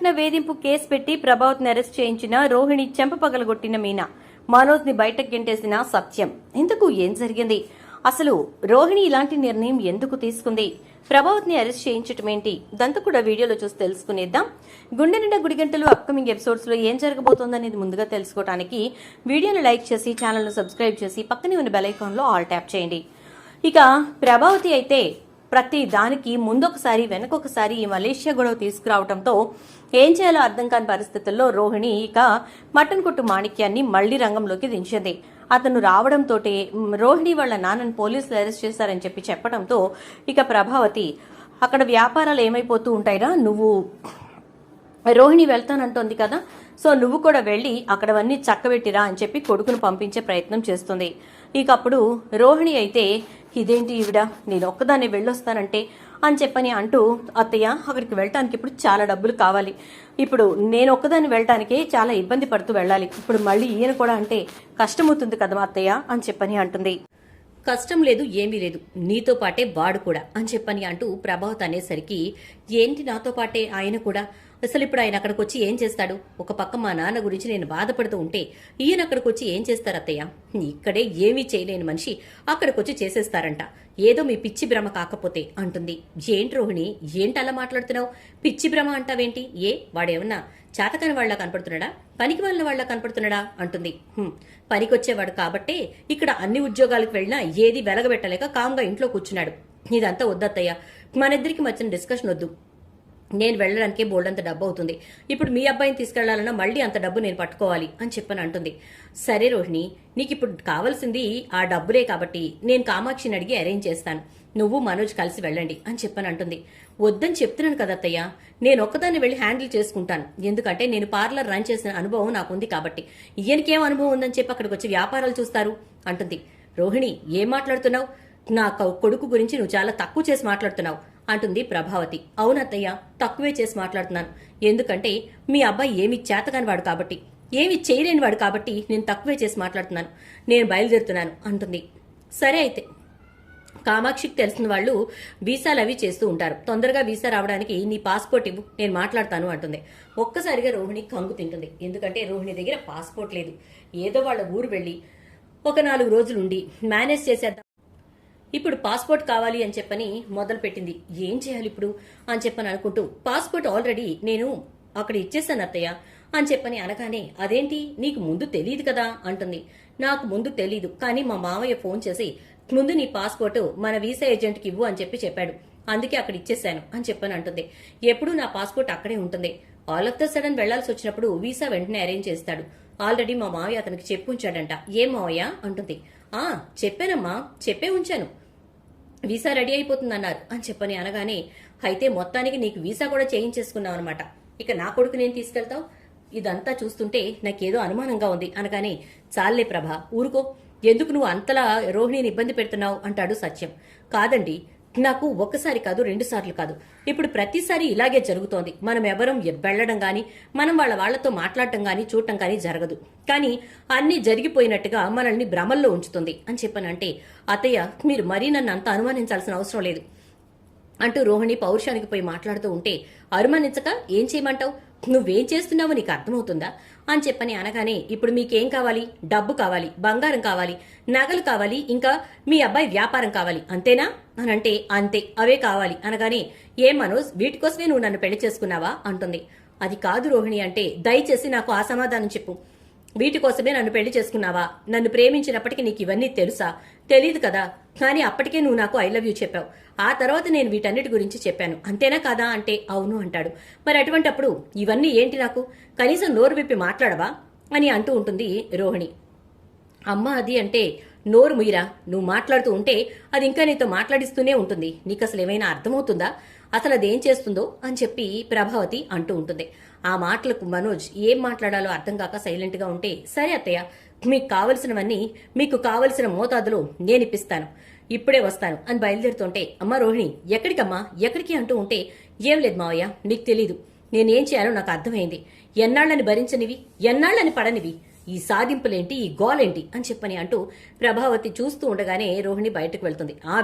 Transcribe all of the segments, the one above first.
వరకట్న వేధింపు కేసు పెట్టి ప్రభావత్ని అరెస్ట్ చేయించిన రోహిణి చెంప పగలగొట్టిన మీనా, మనోజ్ ని బయటకు గెంటేసిన సత్యం. ఇందుకు ఏం జరిగింది? అసలు రోహిణి ఇలాంటి నిర్ణయం ఎందుకు తీసుకుంది? ప్రభావత్ని అరెస్ట్ చేయించటం ఏంటి? ఇదంతా కూడా వీడియోలో చూసి తెలుసుకునేద్దాం. గుండె నిండా గుడిగంటలు అప్కమింగ్ ఎపిసోడ్స్ లో ఏం జరగబోతోందనేది ముందుగా తెలుసుకోవడానికి వీడియోను లైక్ చేసి ఛానల్ ను సబ్స్క్రైబ్ చేసి పక్కనే ఉన్న బెల్ ఐకాన్ లో ఆల్ ట్యాప్ చేయండి. ఇక ప్రభావతి అయితే ప్రతి దానికి ముందొకసారి వెనకొకసారి ఈ మలేషియా గొడవ తీసుకురావడంతో ఏం చేయాలో అర్థం కాని పరిస్థితుల్లో రోహిణి ఇక మటన్ కొట్టు మాణిక్యాన్ని మళ్లీ రంగంలోకి దించింది. అతను రావడంతో రోహిణి వాళ్ళ నాన్నని పోలీసులు అరెస్ట్ చేశారని చెప్పడంతో ఇక ప్రభావతి అక్కడ వ్యాపారాలు ఏమైపోతూ ఉంటాయిరా, నువ్వు రోహిణి వెళ్తానంటోంది కదా, సో నువ్వు కూడా వెళ్ళి అక్కడవన్నీ చక్కబెట్టిరా అని చెప్పి కొడుకును పంపించే ప్రయత్నం చేస్తుంది. ఇక అప్పుడు రోహిణి అయితే ఇదేంటి ఈవిడ నేను ఒక్కదాన్ని వెళ్ళొస్తానంటే అని చెప్పని అంటూ, అత్తయ్య అక్కడికి వెళ్ళటానికి ఇప్పుడు చాలా డబ్బులు కావాలి, ఇప్పుడు నేను ఒక్కదాన్ని వెళ్ళటానికే చాలా ఇబ్బంది పడుతూ వెళ్ళాలి, ఇప్పుడు మళ్ళీ ఈయన కూడా అంటే కష్టమవుతుంది కదా అత్తయ్య అని చెప్పని అంటుంది. కష్టం లేదు, ఏమీ లేదు, నీతో పాటే వాడు కూడా అని చెప్పని అంటూ ప్రభావత్ అనేసరికి ఏంటి నాతో పాటే ఆయన కూడా, అసలు ఇప్పుడు ఆయన అక్కడికి వచ్చి ఏం చేస్తాడు? ఒక పక్క మా నాన్న గురించి నేను బాధపడుతూ ఉంటే ఈయన అక్కడికి వచ్చి ఏం చేస్తారు అత్తయ్య? ఇక్కడే ఏమీ చేయలేని మనిషి అక్కడికి వచ్చి చేసేస్తారంట, ఏదో మీ పిచ్చి భ్రమ కాకపోతే అంటుంది. ఏంటి రోహిణి, ఏంటి అలా మాట్లాడుతున్నావు? పిచ్చి భ్రమ అంటావేంటి? వాడేమన్నా చేతకాని వాళ్ళ కనపడుతున్నాడా, పనికి వాళ్ళ వాళ్ళ కనపడుతున్నాడా అంటుంది. పనికొచ్చేవాడు కాబట్టే ఇక్కడ అన్ని ఉద్యోగాలకు వెళ్ళినా ఏది వెలగబెట్టలేక కామ్గా ఇంట్లో కూర్చున్నాడు. ఇదంతా వద్దత్తయ్య, మనిద్దరికి మధ్యన డిస్కషన్ వద్దు, నేను వెళ్ళడానికే బోల్డంత డబ్బు అవుతుంది, ఇప్పుడు మీ అబ్బాయిని తీసుకెళ్లాలన్నా మళ్ళీ అంత డబ్బు నేను పట్టుకోవాలి అని చెప్పని అంటుంది. సరే రోహిణి, నీకు ఇప్పుడు కావాల్సింది ఆ డబ్బులే కాబట్టి నేను కామాక్షిని అడిగి అరేంజ్ చేస్తాను, నువ్వు మనోజ్ కలిసి వెళ్ళండి అని చెప్పని అంటుంది. వద్దని చెప్తున్నాను కదా అత్తయ్య, నేను ఒక్కదాన్ని వెళ్ళి హ్యాండిల్ చేసుకుంటాను, ఎందుకంటే నేను పార్లర్ రన్ చేసిన అనుభవం నాకుంది కాబట్టి, ఈయనకేం అనుభవం ఉందని చెప్పి అక్కడికి వచ్చి వ్యాపారాలు చూస్తారు అంటుంది. రోహిణి ఏం మాట్లాడుతున్నావు? నా కొడుకు గురించి నువ్వు చాలా తక్కువ చేసి మాట్లాడుతున్నావు అంటుంది ప్రభావతి. అవునత్తయ్య, తక్కువే చేసి మాట్లాడుతున్నాను, ఎందుకంటే మీ అబ్బాయి ఏమి చేతకాని వాడు కాబట్టి, ఏమి చేయలేని వాడు కాబట్టి నేను తక్కువే చేసి మాట్లాడుతున్నాను, నేను బయలుదేరుతున్నాను అంటుంది. సరే అయితే కామాక్షికి తెలిసిన వాళ్ళు వీసాలు అవి చేస్తూ ఉంటారు, తొందరగా వీసా రావడానికి నీ పాస్పోర్ట్ ఇవ్వు, నేను మాట్లాడతాను అంటుంది. ఒక్కసారిగా రోహిణి కంగు తింటుంది, ఎందుకంటే రోహిణి దగ్గర పాస్పోర్ట్ లేదు. ఏదో వాళ్ళ ఊరు వెళ్ళి ఒక 4 రోజులుండి మేనేజ్ చేసేద్దాం, ఇప్పుడు పాస్పోర్ట్ కావాలి అని చెప్పని మొదలు పెట్టింది. ఏం చేయాలి ఇప్పుడు అని చెప్పని అనుకుంటూ, పాస్పోర్ట్ ఆల్రెడీ నేను అక్కడ ఇచ్చేసాను అత్తయ్య అని చెప్పని అనగానే, అదేంటి నీకు ముందు తెలియదు కదా అంటుంది. నాకు ముందు తెలీదు, కానీ మా మామయ్య ఫోన్ చేసి ముందు నీ పాస్పోర్ట్ మన వీసా ఏజెంట్కి ఇవ్వు అని చెప్పాడు, అందుకే అక్కడ ఇచ్చేసాను అని చెప్పని అంటుంది. ఎప్పుడు నా పాస్పోర్ట్ అక్కడే ఉంటుంది, ఆల్ ఆఫ్ ద సడన్ వెళ్లాల్సి వచ్చినప్పుడు వీసా వెంటనే అరేంజ్ చేస్తాడు, ఆల్రెడీ మా మావయ్య అతనికి చెప్పి ఉంచాడంట. ఏం మావయ్య అంటుంది. చెప్పానమ్మా, చెప్పే ఉంచాను, వీసా రెడీ అయిపోతుందన్నారు అని చెప్పని అనగానే, అయితే మొత్తానికి నీకు వీసా కూడా చేయించేసుకున్నావు అనమాట, ఇక నా కొడుకు నేను తీసుకెళ్తావు? ఇదంతా చూస్తుంటే నాకేదో అనుమానంగా ఉంది అనగానే, చాలే ప్రభా ఊరుకో, ఎందుకు నువ్వు అంతలా రోహిణిని ఇబ్బంది పెడుతున్నావు అంటాడు సత్యం. కాదండి, నాకు ఒక్కసారి కాదు 2 సార్లు కాదు, ఇప్పుడు ప్రతిసారి ఇలాగే జరుగుతోంది, మనం ఎవరం వెళ్లడం గాని మనం వాళ్లతో మాట్లాడటం గాని చూడటం గాని జరగదు, కానీ అన్నీ జరిగిపోయినట్టుగా మనల్ని భ్రమల్లో ఉంచుతుంది అని చెప్పనంటే, అత్తయ్య మీరు మరీ నన్ను అంత అనుమానించాల్సిన అవసరం లేదు అంటూ రోహిణి పౌరుషానికి పోయి మాట్లాడుతూ ఉంటే, అనుమానించక ఏం చేయమంటావు, నువ్వేం చేస్తున్నావో నీకు అర్థమవుతుందా అని చెప్పని అనగానే, ఇప్పుడు మీకేం కావాలి? డబ్బు కావాలి, బంగారం కావాలి, నగలు కావాలి, ఇంకా మీ అబ్బాయి వ్యాపారం కావాలి, అంతేనా అని అంటే, అంతే, అవే కావాలి అనగానే, ఏం మనోజ్ వీటి కోసమే నువ్వు నన్ను పెళ్లి చేసుకున్నావా అంటుంది. అది కాదు రోహిణి అంటే, దయచేసి నాకు ఆ సమాధానం చెప్పు, వీటి కోసమే నన్ను పెళ్లి చేసుకున్నావా? నన్ను ప్రేమించినప్పటికీ నీకు ఇవన్నీ తెలుసా? తెలీదు కదా, కానీ అప్పటికే నువ్వు నాకు ఐ లవ్ యూ చెప్పావు, ఆ తర్వాత నేను వీటన్నిటి గురించి చెప్పాను, అంతేనా కాదా అంటే, అవును అంటాడు. మరి అటువంటప్పుడు ఇవన్నీ ఏంటి, నాకు కనీసం నోరు విప్పి మాట్లాడవా అని అంటూ ఉంటుంది రోహిణి. అమ్మ అది అంటే, నోరు ముయిరా, నువ్వు మాట్లాడుతూ ఉంటే అది ఇంకా నీతో మాట్లాడిస్తూనే ఉంటుంది, నీకు అసలు ఏమైనా అర్థమవుతుందా, అసలు అదేం చేస్తుందో అని చెప్పి ప్రభావతి అంటూ ఉంటుంది. ఆ మాటలకు మనోజ్ ఏం మాట్లాడాలో అర్థం కాక సైలెంట్ గా ఉంటే, సరే అత్తయ్య, మీకు కావలసినవన్నీ మీకు కావలసిన మోతాదులో నేనిప్పిస్తాను, ఇప్పుడే వస్తాను అని బయలుదేరుతుంటే, అమ్మ రోహిణి ఎక్కడికమ్మా ఎక్కడికి అంటూ ఉంటే, ఏం లేదు మావయ్య, నీకు తెలీదు, నేనేం చేయాలో నాకు అర్థమైంది, ఎన్నాళ్ళని భరించనివి, ఎన్నాళ్ళని పడనివి, ఈ సాధింపులేంటి, ఈ గోలేంటి అని చెప్పని అంటూ ప్రభావతి చూస్తూ ఉండగానే రోహిణి బయటకు వెళ్తుంది.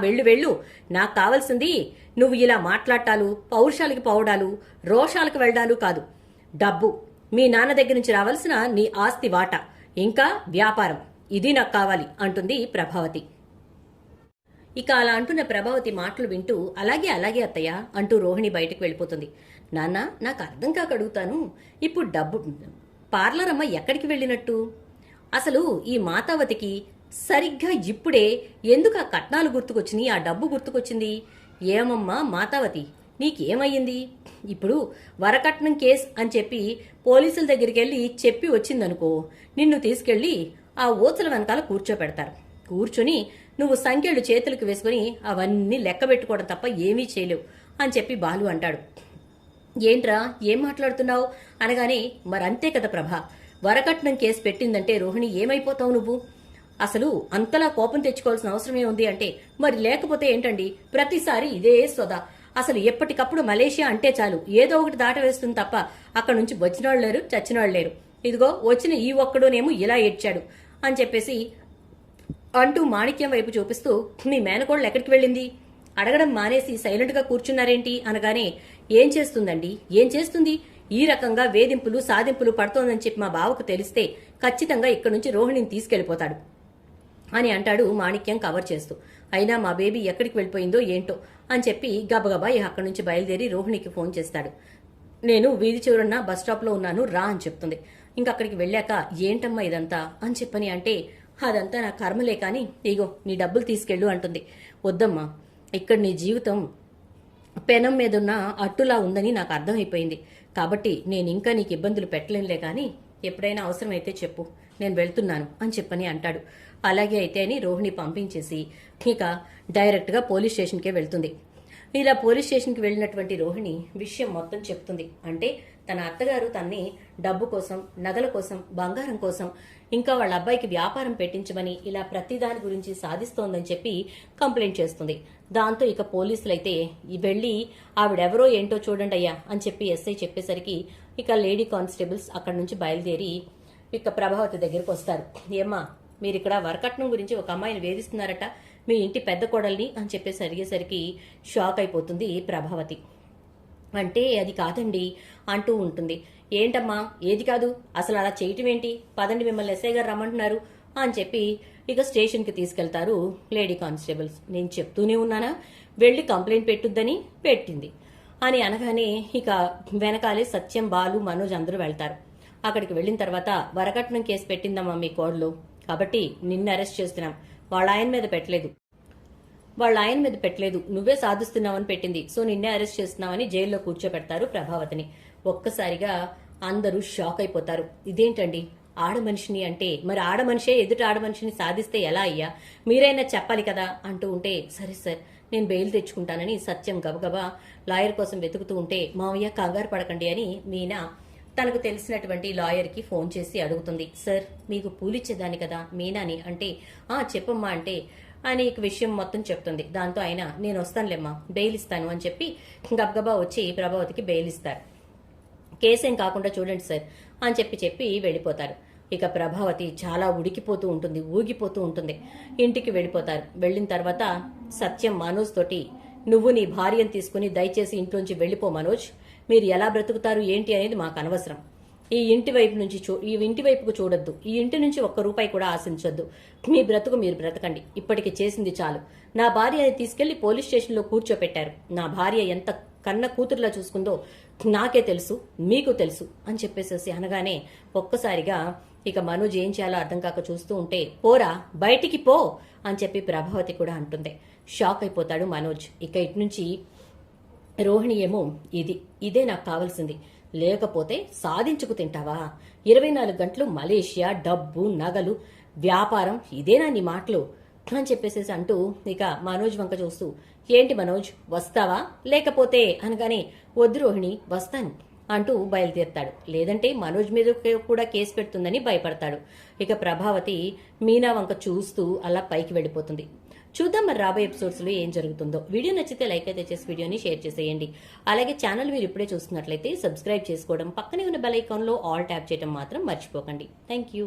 వెళ్ళు, నాకు కావాల్సింది నువ్వు ఇలా మాట్లాడటాలు, పౌరుషాలకి పోవడాలు, రోషాలకు వెళ్ళడాలు కాదు, డబ్బు, మీ నాన్న దగ్గర నుంచి రావాల్సిన నీ ఆస్తి వాటా, ఇంకా వ్యాపారం, ఇది నాకు కావాలి అంటుంది ప్రభావతి. ఇక అలా అంటున్న ప్రభావతి మాటలు వింటూ అలాగే అలాగే అత్తయ్య అంటూ రోహిణి బయటకు వెళ్ళిపోతుంది. నాన్న, నాకు అర్థం కాక అడుగుతాను, ఇప్పుడు డబ్బు పార్లర్ అమ్మ ఎక్కడికి వెళ్ళినట్టు? అసలు ఈ మాతావతికి సరిగ్గా ఇప్పుడే ఎందుకు ఆ కట్నాలు గుర్తుకొచ్చినాయి, ఆ డబ్బు గుర్తుకొచ్చింది? ఏమమ్మా మాతావతి, నీకేమయ్యింది? ఇప్పుడు వరకట్నం కేస్ అని చెప్పి పోలీసుల దగ్గరికి వెళ్ళి చెప్పి వచ్చిందనుకో, నిన్ను తీసుకెళ్లి ఆ ఊచల వెనకాల కూర్చోపెడతారు. కూర్చొని నువ్వు సంఖ్యలు చేతులకు వేసుకుని అవన్నీ లెక్క పెట్టుకోవడం తప్ప ఏమీ చేయలేవు అని చెప్పి బాలు అంటాడు. ఏంట్రా, ఏం మాట్లాడుతున్నావు అనగానే, మరంతే కదా ప్రభా, వరకట్నం కేసు పెట్టిందంటే రోహిణి ఏమైపోతావు నువ్వు? అసలు అంతలా కోపం తెచ్చుకోవాల్సిన అవసరమే ఉంది అంటే మరి లేకపోతే ఏంటండి, ప్రతిసారి ఇదే సోదా. అసలు ఎప్పటికప్పుడు మలేషియా అంటే చాలు ఏదో ఒకటి దాట వేస్తుంది తప్ప అక్కడ నుంచి వచ్చినవాళ్ళు లేరు, చచ్చినవాళ్ళు లేరు. ఇదిగో వచ్చిన ఈ ఒక్కడోనేమో ఇలా ఏడ్చాడు అని చెప్పేసి అంటూ మాణిక్యం వైపు చూపిస్తూ, మీ మేనకోడలు ఎక్కడికి వెళ్ళింది అడగడం మానేసి సైలెంట్ గా కూర్చున్నారేంటి అనగానే, ఏం చేస్తుందండి, ఏం చేస్తుంది? ఈ రకంగా వేధింపులు సాధింపులు పడుతోందని చెప్పి మా బావకు తెలిస్తే ఖచ్చితంగా ఇక్కడి నుంచి రోహిణిని తీసుకెళ్లిపోతాడు అని అంటాడు మాణిక్యం కవర్ చేస్తూ. అయినా మా బేబీ ఎక్కడికి వెళ్ళిపోయిందో ఏంటో అని చెప్పి గబగబా అక్కడి నుంచి బయలుదేరి రోహిణికి ఫోన్ చేస్తాడు. నేను వీధి చివరన్న బస్ స్టాప్ లో ఉన్నాను రా అని చెప్తుంది. ఇంక అక్కడికి వెళ్ళాక, ఏంటమ్మా ఇదంతా అని చెప్పని అంటే, అదంతా నా కర్మలే కాని ఇగో నీ డబ్బులు తీసుకెళ్ళు అంటుంది. వద్దమ్మా, ఇక్కడ నీ జీవితం పెనం మీదున్న అట్టులా ఉందని నాకు అర్థమైపోయింది. కాబట్టి నేను ఇంకా నీకు ఇబ్బందులు పెట్టలేనులే కానీ ఎప్పుడైనా అవసరమైతే చెప్పు, నేను వెళ్తున్నాను అని చెప్పని అంటాడు. అలాగే అయితే అని రోహిణి పంపించేసి ఇక డైరెక్ట్గా పోలీస్ స్టేషన్కే వెళ్తుంది. ఇలా పోలీస్ స్టేషన్కి వెళ్ళినటువంటి రోహిణి విషయం మొత్తం చెప్తుంది. అంటే తన అత్తగారు తన్ని డబ్బు కోసం, నగల కోసం, బంగారం కోసం, ఇంకా వాళ్ళ అబ్బాయికి వ్యాపారం పెట్టించమని ఇలా ప్రతిదాని గురించి సాధిస్తోందని చెప్పి కంప్లైంట్ చేస్తుంది. దాంతో ఇక పోలీసులైతే వెళ్ళి ఆవిడెవరో ఏంటో చూడండి అయ్యా అని చెప్పి ఎస్ఐ చెప్పేసరికి ఇక లేడీ కానిస్టేబుల్స్ అక్కడి నుంచి బయలుదేరి ఇక ప్రభావతి దగ్గరికి వస్తారు. ఏమ్మా, మీరు ఇక్కడ వరకట్నం గురించి ఒక అమ్మాయిని వేధిస్తున్నారట, మీ ఇంటి పెద్ద కోడల్ని అని చెప్పేసి అడిగేసరికి షాక్ అయిపోతుంది ప్రభావతి. అంటే అది కాదండి అంటూ ఉంటుంది. ఏంటమ్మా, ఏది కాదు, అసలు అలా చేయటం ఏంటి? పదండి, మిమ్మల్ని ఎస్ఐ గారు రమ్మంటున్నారు అని చెప్పి ఇక స్టేషన్కి తీసుకెళ్తారు లేడీ కానిస్టేబుల్స్. నేను చెప్తూనే ఉన్నానా, వెళ్ళి కంప్లైంట్ పెట్టుద్దని, పెట్టింది అని అనగానే ఇక వెనకాలే సత్యం, బాలు, మనోజ్ అందరూ వెళ్తారు. అక్కడికి వెళ్ళిన తర్వాత, వరకట్నం కేసు పెట్టిందమ్మా మీ కోడలు, కాబట్టి నిన్ను అరెస్ట్ చేస్తున్నాం, వాళ్ళ ఆయన మీద పెట్టలేదు, నువ్వే సాధిస్తున్నావని పెట్టింది, సో నిన్నే అరెస్ట్ చేస్తున్నావని జైల్లో కూర్చోపెడతారు ప్రభావతిని. ఒక్కసారిగా అందరూ షాక్ అయిపోతారు. ఇదేంటండి, ఆడమనిషిని అంటే మరి ఆడమనిషే ఎదుట ఆడమనిషిని సాధిస్తే ఎలా అయ్యా, మీరైనా చెప్పాలి కదా అంటూ ఉంటే, సరే సార్ నేను బెయిల్ తెచ్చుకుంటానని సత్యం గబగబా లాయర్ కోసం వెతుకుతూ ఉంటే, మావయ్య కంగారు పడకండి అని మీనా తనకు తెలిసినటువంటి లాయర్కి ఫోన్ చేసి అడుగుతుంది. సార్, మీకు పూలిచ్చేదాన్ని కదా మీనాని అంటే, చెప్పమ్మా అంటే అని విషయం మొత్తం చెప్తుంది. దాంతో ఆయన, నేను వస్తానులేమ్మా, బెయిల్ ఇస్తాను అని చెప్పి గబగబా వచ్చి ప్రభావతికి బెయిల్ ఇస్తారు. కేసేం కాకుండా చూడండి సార్ అని చెప్పి వెళ్ళిపోతారు. ఇక ప్రభావతి చాలా ఉడికిపోతూ ఉంటుంది, ఊగిపోతూ ఉంటుంది. ఇంటికి వెళ్ళిపోతారు. వెళ్ళిన తర్వాత సత్యం మనోజ్ తోటి, నువ్వు నీ భార్యను తీసుకుని దయచేసి ఇంట్లోంచి వెళ్ళిపో మనోజ్, మీరు ఎలా బ్రతుకుతారు ఏంటి అనేది మాకు అనవసరం. ఈ ఇంటి వైపుకు చూడొద్దు, ఈ ఇంటి నుంచి ఒక్క రూపాయి కూడా ఆశించొద్దు, మీ బ్రతుకు మీరు బ్రతకండి, ఇప్పటికి చేసింది చాలు. నా భార్యని తీసుకెళ్లి పోలీస్ స్టేషన్లో కూర్చోపెట్టారు. నా భార్య ఎంత కన్న కూతురులా చూసుకుందో నాకే తెలుసు, మీకు తెలుసు అని చెప్పేసేసి అనగానే ఒక్కసారిగా ఇక మనోజ్ ఏం చేయాలో అర్థం కాక చూస్తూ ఉంటే, పోరా బయటికి పో అని చెప్పి ప్రభావతి కూడా అంటుంది. షాక్ అయిపోతాడు మనోజ్. ఇక ఇటు నుంచి రోహిణి ఏమో, ఇదే నాకు కావాల్సింది, లేకపోతే సాధించుకు తింటావా, 24 గంటలు మలేషియా, డబ్బు, నగలు, వ్యాపారం, ఇదేనా నీ మాటలు అని చెప్పేసేసి అంటూ ఇక మనోజ్ వంక చూస్తూ, ఏంటి మనోజ్ వస్తావా లేకపోతే అనగానే, వద్దు రోహిణి వస్తాను అంటూ బయలుదేరుతాడు. లేదంటే మనోజ్ మీద కూడా కేసు పెడుతుందని భయపడతాడు. ఇక ప్రభావతి మీనా వంక చూస్తూ అలా పైకి వెళ్ళిపోతుంది. చూద్దాం మరి రాబోయే ఎపిసోడ్స్ లో ఏం జరుగుతుందో. వీడియో నచ్చితే లైక్ అయితే చేసి వీడియోని షేర్ చేసేయండి. అలాగే ఛానల్ మీరు ఇప్పుడే చూస్తున్నట్లయితే సబ్స్క్రైబ్ చేసుకోవడం, పక్కనే ఉన్న బెల్ ఐకాన్ లో ఆల్ ట్యాప్ చేయడం మాత్రం మర్చిపోకండి. Thank you.